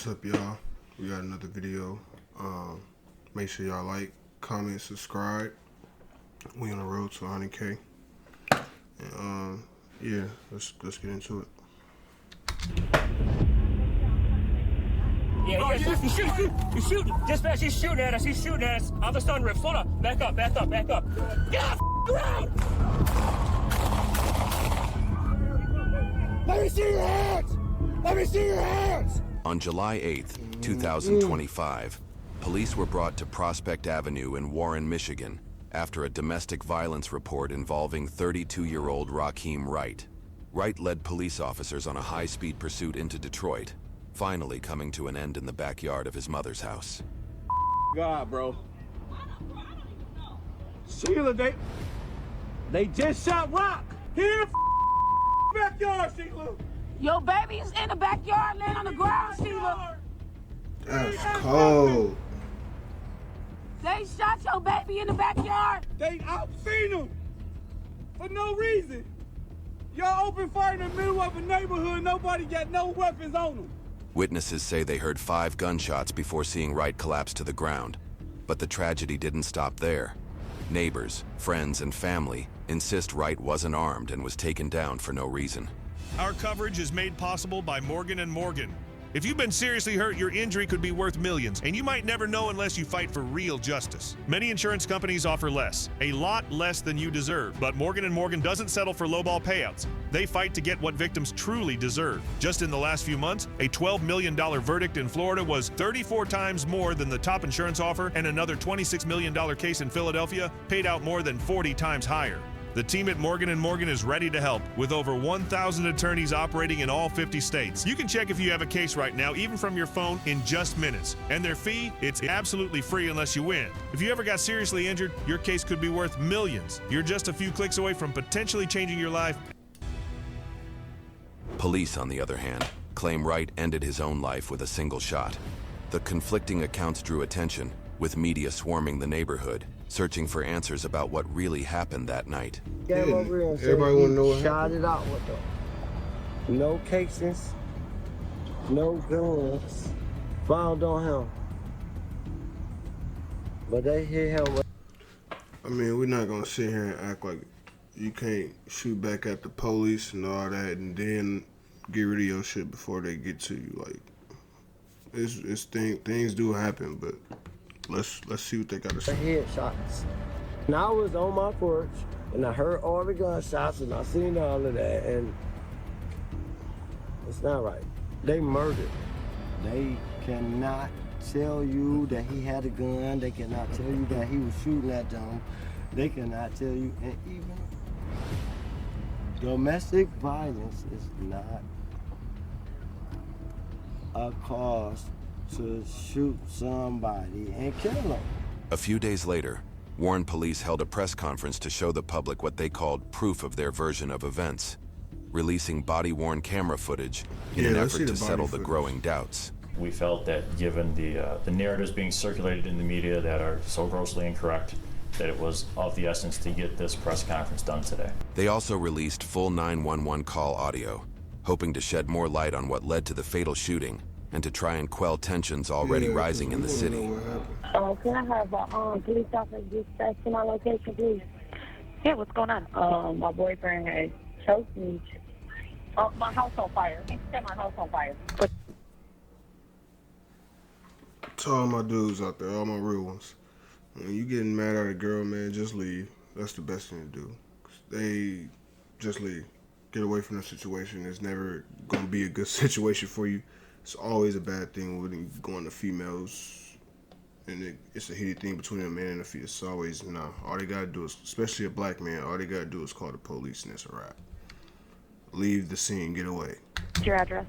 What's up, y'all? We got another video. Make sure y'all like, comment, subscribe. We on the road to 100K. And yeah, let's get into it. Yeah, he's shooting. Dispatch, he's shooting at us. He's shooting at us on the sunroof. Slow down. Back up. Get off the ground. Let me see your hands. On July 8th, 2025, police were brought to Prospect Avenue in Warren, Michigan, after a domestic violence report involving 32-year-old Rakeem Wright. Wright led police officers on a high-speed pursuit into Detroit, finally coming to an end in the backyard of his mother's house. God, bro. Sheila, they just shot Rock. Here in the backyard, Sheila. Your baby's in the backyard laying on the ground, Sheila. That's cold. They shot your baby in the backyard. I've seen them for no reason. Y'all open fire in the middle of a neighborhood, nobody got no weapons on them. Witnesses say they heard 5 gunshots before seeing Wright collapse to the ground. But the tragedy didn't stop there. Neighbors, friends, and family insist Wright wasn't armed and was taken down for no reason. Our coverage is made possible by Morgan & Morgan. If you've been seriously hurt, your injury could be worth millions, and you might never know unless you fight for real justice. Many insurance companies offer less, a lot less than you deserve, but Morgan & Morgan doesn't settle for lowball payouts. They fight to get what victims truly deserve. Just in the last few months, a $12 million verdict in Florida was 34 times more than the top insurance offer, and another $26 million case in Philadelphia paid out more than 40 times higher. The team at Morgan & Morgan is ready to help, with over 1,000 attorneys operating in all 50 states. You can check if you have a case right now, even from your phone, in just minutes. And their fee, it's absolutely free unless you win. If you ever got seriously injured, your case could be worth millions. You're just a few clicks away from potentially changing your life. Police, on the other hand, claim Wright ended his own life with a single shot. The conflicting accounts drew attention, with media swarming the neighborhood, searching for answers about what really happened that night. Yeah, everybody want to know what shot happened. it out with them. No casings, no guns found on him. But they hit him with. I mean, we're not gonna sit here and act like you can't shoot back at the police and all that, and then get rid of your shit before they get to you. Like, things do happen, but let's see what they gotta say. Headshots. And I was on my porch, and I heard all the gunshots, and I seen all of that, and it's not right. They murdered. They cannot tell you that he had a gun. They cannot tell you that he was shooting at them. They cannot tell you, and even domestic violence is not a cause to shoot somebody and kill them. A few days later, Warren police held a press conference to show the public what they called proof of their version of events, releasing body-worn camera footage in an effort to settle the growing doubts. We felt that given the narratives being circulated in the media that are so grossly incorrect, that it was of the essence to get this press conference done today. They also released full 911 call audio, hoping to shed more light on what led to the fatal shooting and to try and quell tensions already rising in the city. Can I have a police officer dispatch to my location, please? Yeah, what's going on? My boyfriend had choked me. My house on fire. He set my house on fire. To all my dudes out there, all my real ones, when you getting mad at a girl, man, just leave. That's the best thing to do. Just leave. Get away from the situation. It's never gonna be a good situation for you. It's always a bad thing when you go into females, and it's a heated thing between a man and a female. It's always, all they gotta do is, especially a black man, all they gotta do is call the police, and it's a wrap. Leave the scene, get away. What's your address?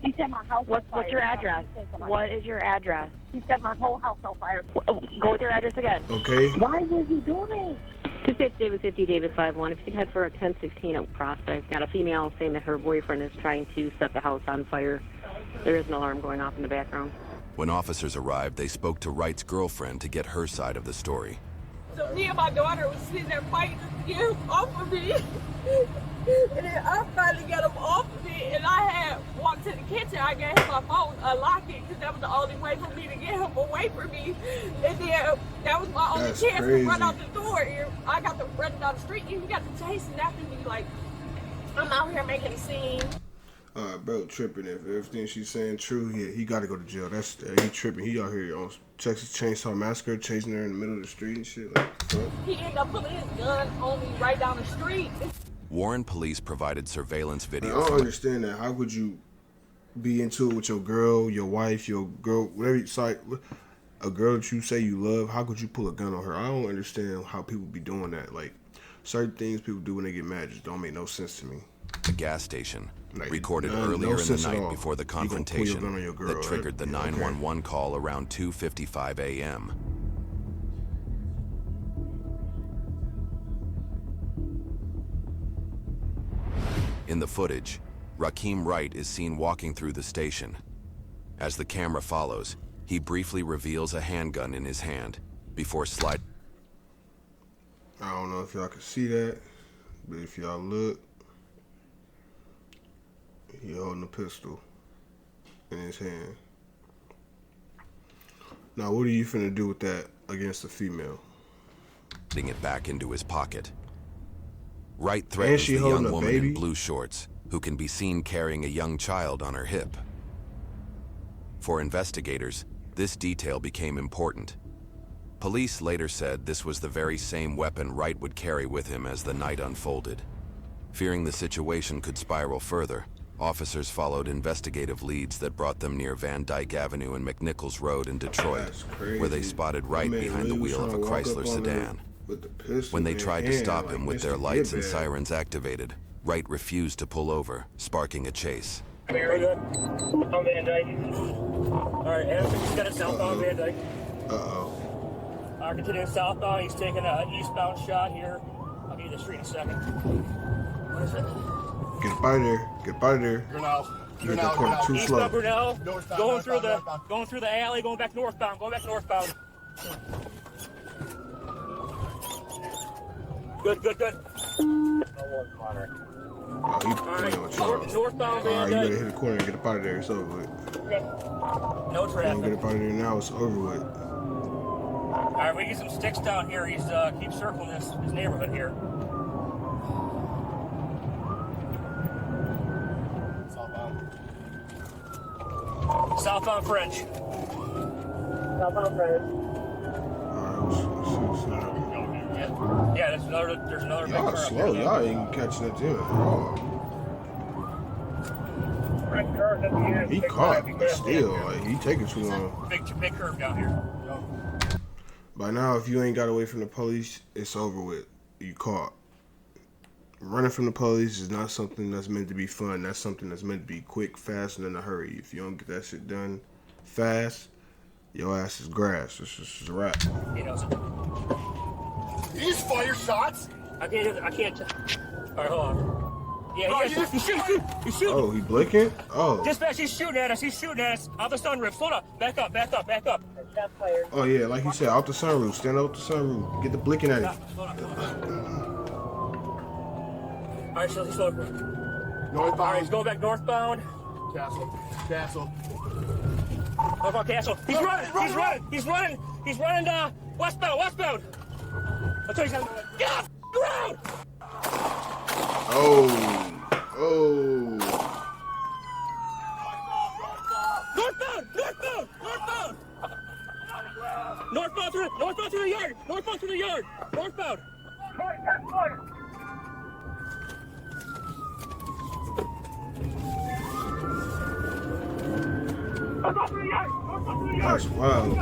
He set my house on fire. What's your address? What is your address? He set my whole house on fire. Go with your address again. Okay? Why was he doing it? 250 David 50 David 51. If you can head for a 1016 at Prospect. Got a female saying that her boyfriend is trying to set the house on fire. There is an alarm going off in the background. When officers arrived, they spoke to Wright's girlfriend to get her side of the story. So me and my daughter was sitting there fighting to get him off of me. And then I finally got him off of it, and I had walked to the kitchen. I gave him my phone, unlocked it, because that was the only way for me to get him away from me. And then that was my only chance to run out the door. And I got to running down the street, and he got to chasing after me like I'm out here making a scene. Bro, tripping. If everything she's saying true, he got to go to jail. That's he tripping. He out here on Texas Chainsaw Massacre, chasing her in the middle of the street and shit. Like, fuck. He ended up pulling his gun on me right down the street. Warren police provided surveillance video. I don't understand that. How could you be into it with your girl, your wife, your girl, whatever you say, a girl that you say you love? How could you pull a gun on her? I don't understand how people be doing that. Like, certain things people do when they get mad just don't make no sense to me. A gas station like, recorded earlier in the night before the confrontation that triggered the 911 call around 2:55 a.m. In the footage, Rakeem Wright is seen walking through the station. As the camera follows, he briefly reveals a handgun in his hand before sliding. I don't know if y'all can see that, but if y'all look, he holding a pistol in his hand. Now, what are you finna do with that against a female? Putting it back into his pocket. Wright threatens the young woman in blue shorts, who can be seen carrying a young child on her hip. For investigators, this detail became important. Police later said this was the very same weapon Wright would carry with him as the night unfolded. Fearing the situation could spiral further, officers followed investigative leads that brought them near Van Dyke Avenue and McNichols Road in Detroit, where they spotted Wright behind the wheel of a Chrysler sedan. When they tried to stop him with their lights and sirens activated, Wright refused to pull over, sparking a chase. Very good. On Van Dyke. All right, Anderson, he's got a southbound Van Dyke. Continuing southbound, he's taking an eastbound shot here. I'll give you the street in a second. What is it? Get up out of there. Get up out of there. Grinnell. You get that corner too slow. Grinnell. Going through the alley, going back northbound. Good. Oh, he playing with y'all. Northbound. All right, you better hit the corner and get up out of there. It's over with. No traffic. Get up out of there now. It's over with. All right, we get some sticks down here. He's keep circling his neighborhood here. Southbound French. Southbound French. Yeah, there's another big Y'all car. slow. Y'all ain't catching up to him at all. He caught, but still, like, he taking too long. Big curve down here. By now, if you ain't got away from the police, it's over with. You caught. Running from the police is not something that's meant to be fun. That's something that's meant to be quick, fast, and in a hurry. If you don't get that shit done fast, your ass is grass. It's just a wrap. He knows it. He's fire shots. I can't. All right, hold on. Yeah, he's shooting. Oh, he blinking? Oh. Dispatch, he's shooting at us. Out the sunroof. Slow down. Back up. Oh, yeah, like you said, out the sunroof. Stand out the sunroof. Get the blinking at him. All right, so he's slow. Northbound. All right, he's going back northbound. Castle. Northbound Castle. He's running. He's running westbound. I'll tell you something. Get off the road! Oh. Northbound through the yard. Northbound. That's wild.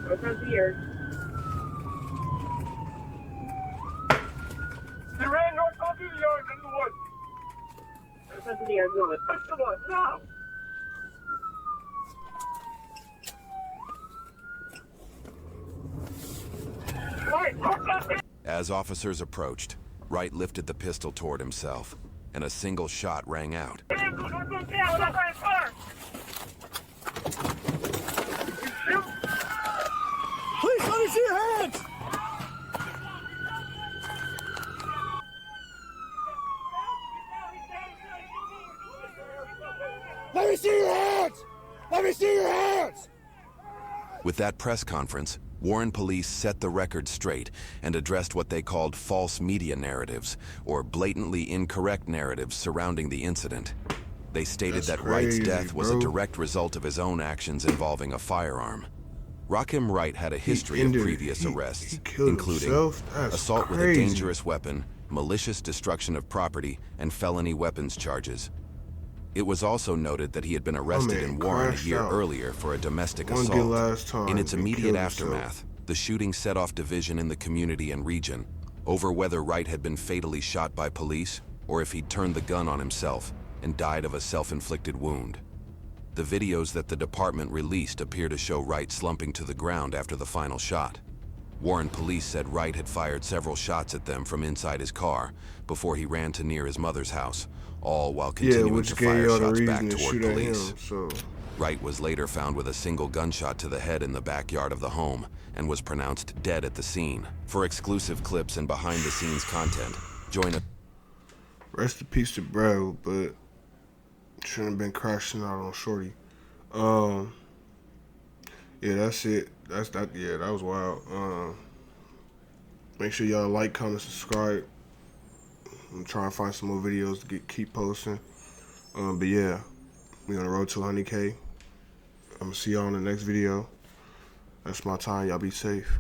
Northbound to the yard. They ran northbound through the yard into the woods. Northbound to the yard, go with. Come on, now! As officers approached, Wright lifted the pistol toward himself, and a single shot rang out. Please let me see your hands! hands! Let me see your hands! With that press conference, Warren police set the record straight and addressed what they called false media narratives, or blatantly incorrect narratives surrounding the incident. They stated that Wright's death was a direct result of his own actions involving a firearm. Rakim Wright had a history of previous arrests, including assault with a dangerous weapon, malicious destruction of property, and felony weapons charges. It was also noted that he had been arrested in Warren a year earlier for a domestic assault. In its immediate aftermath, the shooting set off division in the community and region over whether Wright had been fatally shot by police or if he'd turned the gun on himself and died of a self-inflicted wound. The videos that the department released appear to show Wright slumping to the ground after the final shot. Warren police said Wright had fired several shots at them from inside his car before he ran to near his mother's house, all while continuing to fire shots back toward police. Wright was later found with a single gunshot to the head in the backyard of the home and was pronounced dead at the scene. For exclusive clips and behind-the-scenes content, join us. Rest in peace to bro, but shouldn't have been crashing out on Shorty. Yeah, that's it. Yeah, that was wild. Make sure y'all like, comment, subscribe. I'm trying to find some more videos to keep posting. But yeah, we on the road to 100K. I'm gonna see y'all in the next video. That's my time. Y'all be safe.